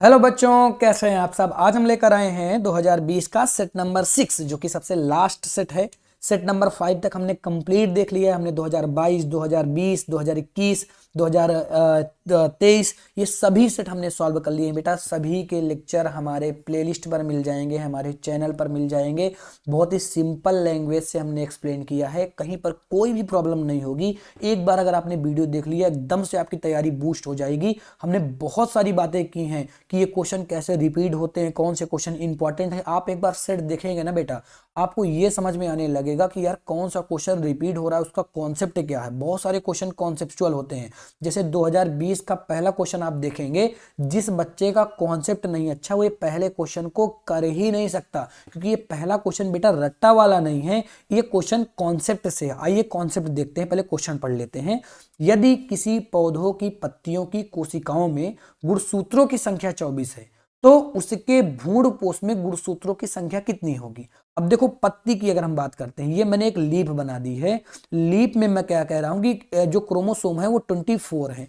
Hello बच्चों, कैसे हैं आप सब। आज हम लेकर आए हैं 2020 का सेट नंबर 6 जो कि सबसे लास्ट सेट है। सेट नंबर 5 तक हमने कंप्लीट देख लिया है। हमने 2022, 2020, 2021, 2023 ये सभी सेट हमने सॉल्व कर लिए हैं बेटा। सभी के लेक्चर हमारे प्लेलिस्ट पर मिल जाएंगे, हमारे चैनल पर मिल जाएंगे। बहुत ही सिंपल लैंग्वेज से हमने एक्सप्लेन किया है, कहीं पर कोई भी प्रॉब्लम नहीं होगी। एक बार अगर आपने वीडियो देख लिया एकदम से आपकी तैयारी बूस्ट हो जाएगी। हमने बहुत सारी बातें की हैं कि ये क्वेश्चन कैसे रिपीट होते हैं, कौन से क्वेश्चन इंपॉर्टेंट है। आप एक बार सेट देखेंगे ना बेटा, आपको ये समझ में आने लगेगा कि यार कौन सा क्वेश्चन रिपीट हो रहा है, उसका कॉन्सेप्ट क्या है। बहुत सारे क्वेश्चन कॉन्सेप्चुअल होते हैं। जैसे 2020 का पहला क्वेश्चन आप देखेंगे, जिस बच्चे का कॉन्सेप्ट नहीं अच्छा वो ये पहले क्वेश्चन को कर ही नहीं सकता, क्योंकि ये पहला क्वेश्चन बेटा रट्टा वाला नहीं है, ये क्वेश्चन कॉन्सेप्ट से है। आइए कॉन्सेप्ट देखते हैं, पहले क्वेश्चन पढ़ लेते हैं। यदि किसी पौधों की पत्तियों की कोशिकाओं में गुणसूत्रों की संख्या 24 है तो उसके भ्रूण पोष में गुणसूत्रों की संख्या कितनी होगी। अब देखो, पत्ती की अगर हम बात करते हैं, ये मैंने एक लीफ बना दी है। लीफ में मैं क्या कह रहा हूं कि जो क्रोमोसोम है वो 24 है।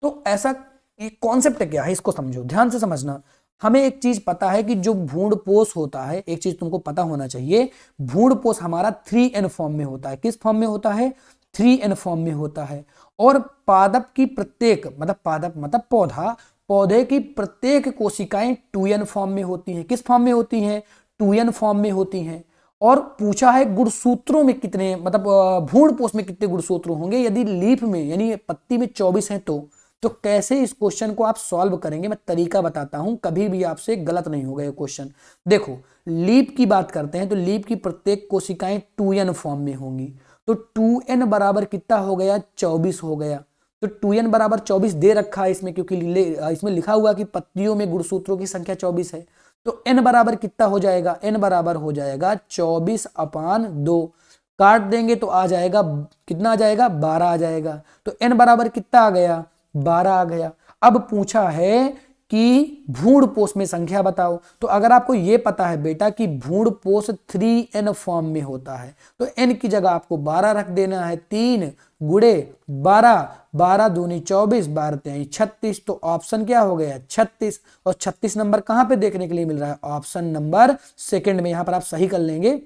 तो ऐसा ये कॉन्सेप्ट क्या है, इसको समझो, ध्यान से समझना। हमें एक चीज पता है कि जो भ्रूणपोष होता है, एक चीज तुमको पता होना चाहिए, भ्रूणपोष हमारा 3n फॉर्म में होता है। किस फॉर्म में होता है? 3n फॉर्म में होता है। और पादप की प्रत्येक, मतलब पादप मतलब पौधा, पौधे की प्रत्येक कोशिकाएं 2n फॉर्म में होती हैं। किस फॉर्म में होती हैं? 2n फॉर्म में होती हैं। और पूछा है गुणसूत्रों में कितने, मतलब भ्रूणपोष में कितने गुणसूत्र होंगे। यदि लीफ में यानी पत्ती में 24 है तो कैसे इस क्वेश्चन को आप सॉल्व करेंगे, मैं तरीका बताता हूं, कभी भी आपसे गलत नहीं होगा ये क्वेश्चन। देखो, लीफ की बात करते हैं तो लीफ की प्रत्येक कोशिकाएं 2n फॉर्म में होंगी। तो 2n बराबर कितना हो गया? 24 हो गया। तो 2n बराबर 24 दे रखा है इसमें, क्योंकि इसमें लिखा हुआ कि पत्तियों में गुणसूत्रों की संख्या 24 है। तो n बराबर कितना हो जाएगा? n बराबर हो जाएगा 24/2। काट देंगे तो आ जाएगा, कितना आ जाएगा? 12 आ जाएगा। तो n बराबर कितना आ गया? 12 आ गया। अब पूछा है कि भ्रूणपोष में संख्या बताओ। तो अगर आपको यह पता है बेटा कि भ्रूणपोष 3n फॉर्म में होता है, तो n की जगह आपको 12 रख देना है। 3 गुणे 12, 12 दूनी 24, 12 तिहाई 36। तो ऑप्शन क्या हो गया? 36। और 36 नंबर कहां पे देखने के लिए मिल रहा है? ऑप्शन नंबर सेकंड में। यहां पर आप सही कर लेंगे,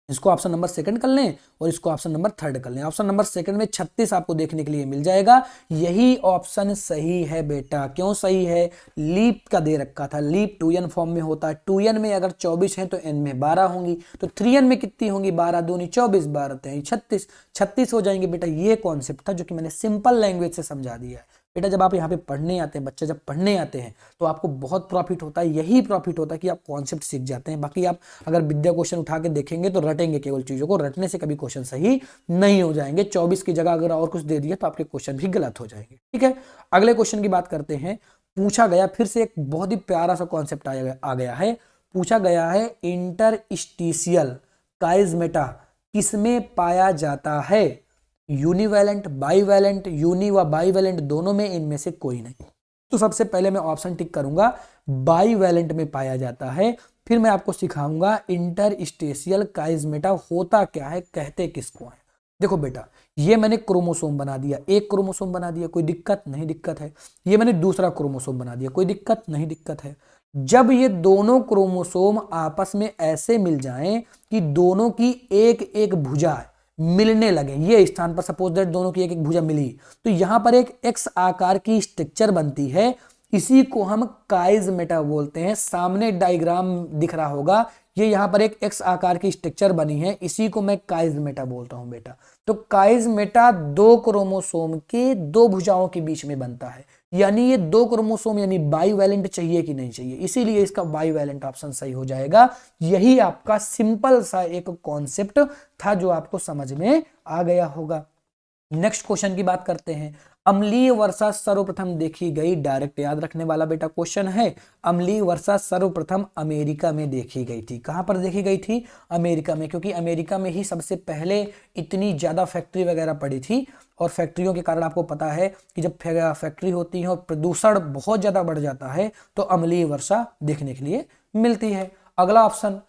इसको ऑप्शन नंबर सेकंड कर लें और इसको ऑप्शन नंबर थर्ड कर लें। ऑप्शन नंबर सेकंड में 36 आपको देखने के लिए मिल जाएगा। यही ऑप्शन सही है बेटा। क्यों सही है? लीप का दे रखा था, लीप 2n फॉर्म में होता है। 2n में अगर 24 है तो n में 12 होंगी। तो 3n में कितनी होंगी? 12 दूनी 24, 12 तिहाई 36, 36 हो जाएंगे बेटा। ये कॉन्सेप्ट था जो कि मैंने सिंपल लैंग्वेज से समझा दिया है बेटा। जब आप यहाँ पे पढ़ने आते हैं, बच्चे जब पढ़ने आते हैं तो आपको बहुत प्रॉफिट होता है। यही प्रॉफिट होता है कि आप कॉन्सेप्ट सीख जाते हैं। बाकी आप अगर विद्या क्वेश्चन उठा के देखेंगे तो रटेंगे केवल चीजों को, रटने से कभी क्वेश्चन सही नहीं हो जाएंगे। 24 की जगह अगर और कुछ दे दिया तो आपके क्वेश्चन भी गलत हो जाएंगे। ठीक है, अगले क्वेश्चन की बात करते हैं। पूछा गया फिर से एक बहुत ही प्यारा सा कॉन्सेप्ट आ गया है। पूछा गया है इंटरस्टिशियल काइजमेटा किसमें पाया जाता है? यूनिवैलेंट, बाईवैलेंट, यूनि व बाईवैलेंट दोनों में, इनमें से कोई नहीं। तो सबसे पहले मैं ऑप्शन टिक करूंगा, बाईवैलेंट में पाया जाता है। फिर मैं आपको सिखाऊंगा इंटरस्टेशियल काइजमेटा होता क्या है, कहते किसको है। देखो बेटा, ये मैंने क्रोमोसोम बना दिया, एक क्रोमोसोम बना दिया, कोई दिक्कत नहीं? दिक्कत है। ये मैंने दूसरा क्रोमोसोम बना दिया, कोई दिक्कत नहीं? दिक्कत है। जब ये दोनों क्रोमोसोम आपस में ऐसे मिल जाएं कि दोनों की एक एक भुजा मिलने लगे, ये स्थान पर सपोज दैट दोनों की एक एक भुजा मिली, तो यहां पर एक एक्स आकार की स्ट्रक्चर बनती है। इसी को हम काइजमेटा बोलते हैं। सामने डायग्राम दिख रहा होगा, ये यहां पर एक एक्स आकार की स्ट्रक्चर बनी है, इसी को मैं काइजमेटा बोलता हूं बेटा। तो काइजमेटा दो क्रोमोसोम के दो भुजाओं के बीच में बनता है। यानी ये दो क्रोमोसोम यानी बाईवैलेंट चाहिए कि नहीं चाहिए, इसीलिए इसका बाईवैलेंट ऑप्शन सही हो जाएगा। यही आपका सिंपल सा एक कॉन्सेप्ट था जो आपको समझ में आ गया होगा। नेक्स्ट क्वेश्चन की बात करते हैं। अम्लीय वर्षा सर्वप्रथम देखी गई, डायरेक्ट याद रखने वाला बेटा क्वेश्चन है। अम्लीय वर्षा सर्वप्रथम अमेरिका में देखी गई थी। कहां पर देखी गई थी? अमेरिका में, क्योंकि अमेरिका में ही सबसे पहले इतनी ज्यादा फैक्ट्री वगैरह पड़ी थी। और फैक्ट्रियों के कारण आपको पता है कि जब फैक्ट्री होती है और प्रदूषण बहुत ज्यादा बढ़ जाता है तो अम्लीय वर्षा देखने के लिए मिलती है। अगला ऑप्शन,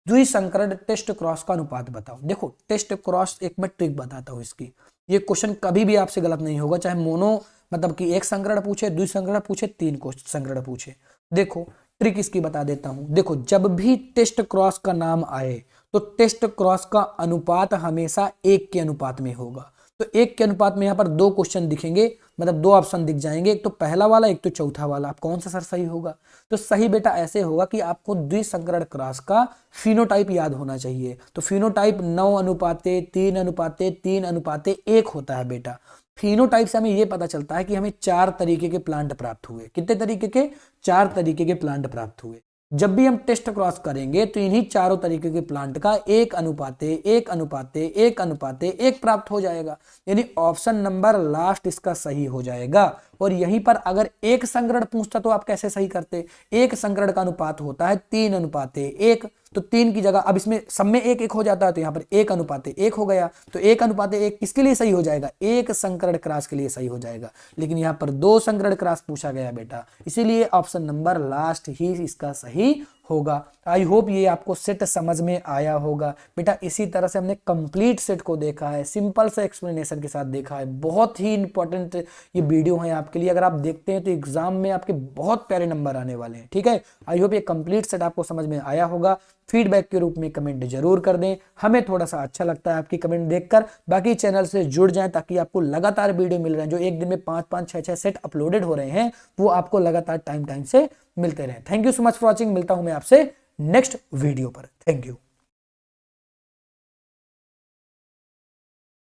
द्विसंकरण टेस्ट क्रॉस का अनुपात बताओ। देखो, टेस्ट क्रॉस एक मैं ट्रिक बताता हूं इसकी। ये क्वेश्चन कभी भी आपसे गलत नहीं होगा, चाहे मोनो मतलब कि एक संकरण पूछे, द्विसंकरण पूछे, तीन को संकरण पूछे। देखो ट्रिक इसकी बता देता हूं। देखो जब भी टेस्ट क्रॉस का नाम आए तो टेस्ट क्रॉस का अनुपात हमेशा 1 के अनुपात में होगा। तो 1 के अनुपात में यहाँ पर 2 क्वेश्चन दिखेंगे, मतलब 2 ऑप्शन दिख जाएंगे, एक तो पहला वाला एक तो चौथा वाला। आप कौन सा सर सही होगा? तो सही बेटा ऐसे होगा कि आपको द्विसंकरण क्रॉस का फिनोटाइप याद होना चाहिए। तो फिनोटाइप 9:3:3:3:1 होता है बेटा। फिनोटाइप से हमें यह पता चलता है कि हमें 4 तरीके के प्लांट प्राप्त हुए। कितने तरीके के? 4 तरीके के प्लांट प्राप्त हुए। जब भी हम टेस्ट क्रॉस करेंगे तो इन्हीं चारों तरीके के प्लांट का 1:1:1:1:1 प्राप्त हो जाएगा, यानी ऑप्शन नंबर लास्ट इसका सही हो जाएगा। और यहीं पर अगर एक संकरण पूछता तो आप कैसे सही करते? एक संकरण का अनुपात होता है 3:1, तो 3 की जगह अब इसमें सब में 1:1 हो जाता है, तो यहां पर 1:1 हो गया। तो 1:1 किसके लिए सही हो जाएगा? एक संकरण क्रॉस के लिए सही हो जाएगा। लेकिन यहां पर 2 संकरण क्रॉस पूछा गया बेटा, इसीलिए ऑप्शन नंबर लास्ट ही इसका सही होगा। आई होप ये आपको सेट समझ में आया होगा बेटा। इसी तरह से हमने कंप्लीट सेट को देखा है, सिंपल से एक्सप्लेनेशन के साथ देखा है। बहुत ही इंपॉर्टेंट ये वीडियो है आपके लिए। अगर आप देखते हैं तो एग्जाम में आपके बहुत प्यारे नंबर आने वाले हैं। ठीक है, आई होप ये कंप्लीट सेट आपको समझ में आया होगा। फीडबैक के रूप में कमेंट जरूर कर दें, हमें थोड़ा सा अच्छा लगता है आपकी कमेंट देखकर। बाकी चैनल से जुड़ जाएं ताकि आपको लगातार वीडियो मिल रहे हैं, जो एक दिन में 5-5 6-6 सेट अपलोडेड हो रहे हैं, वो आपको लगातार टाइम से मिलते रहे। Thank you so much for watching. मिलता हूं मैं आपसे नेक्स्ट वीडियो पर। Thank you.